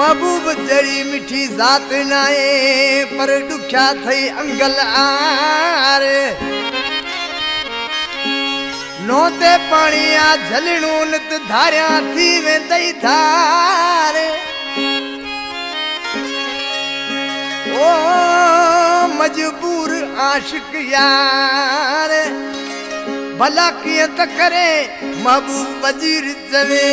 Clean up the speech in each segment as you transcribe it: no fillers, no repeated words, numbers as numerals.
महबूब जड़ी मिठी जात नाए पर दुख्या थई अंगल आर नोते पानिया झलणू नित धारिया थी वेंदई धार ओ मजबूर आशिक यार भला किए त करे महबूब वजीर जवे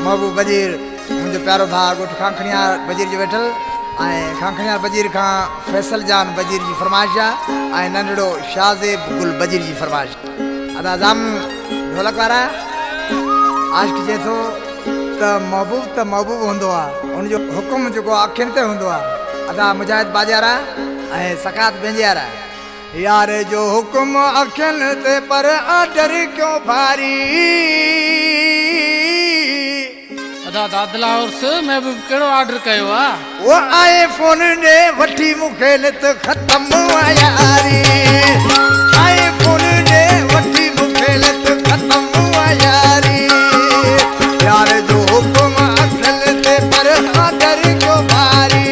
महबूब वजीर मुझे प्यारो भाग उठ खाखणिया वजीर जी बैठल आए खाखणिया वजीर का फैसल जान वजीर जी फरमाइश आए नंढड़ो शाहजेब गुल वजीर जी फरमाइश अदा जाम ढोलक वारा आज की जे तो महबूब होंदो आ उन जो हुकुम जो अखिन ते होंदो आ अदा मुजाहिद बाजारा आए सकात बेंजारा यार जो हुकुम अखिन ते पर आर्डर क्यों भारी अदा दादला और से महबूब केड़ो ऑर्डर कयो आ वो आए फोन ने वठी मुखे लत खत्म यारी आए फोन ने वठी मुखे लत खत्म यारी यार जो हुकुम अखिल ते पर आदर क्यों भारी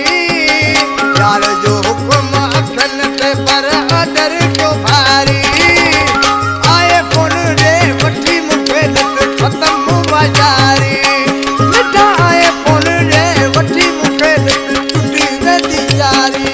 यार जो हुकुम अखिल ते पर आदर क्यों भारी आए फोन ने वठी मुखे लत खत्म यारी आए फोन ने वठी मुखे टुटी वेंदी यारी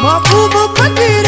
महबूब फकीर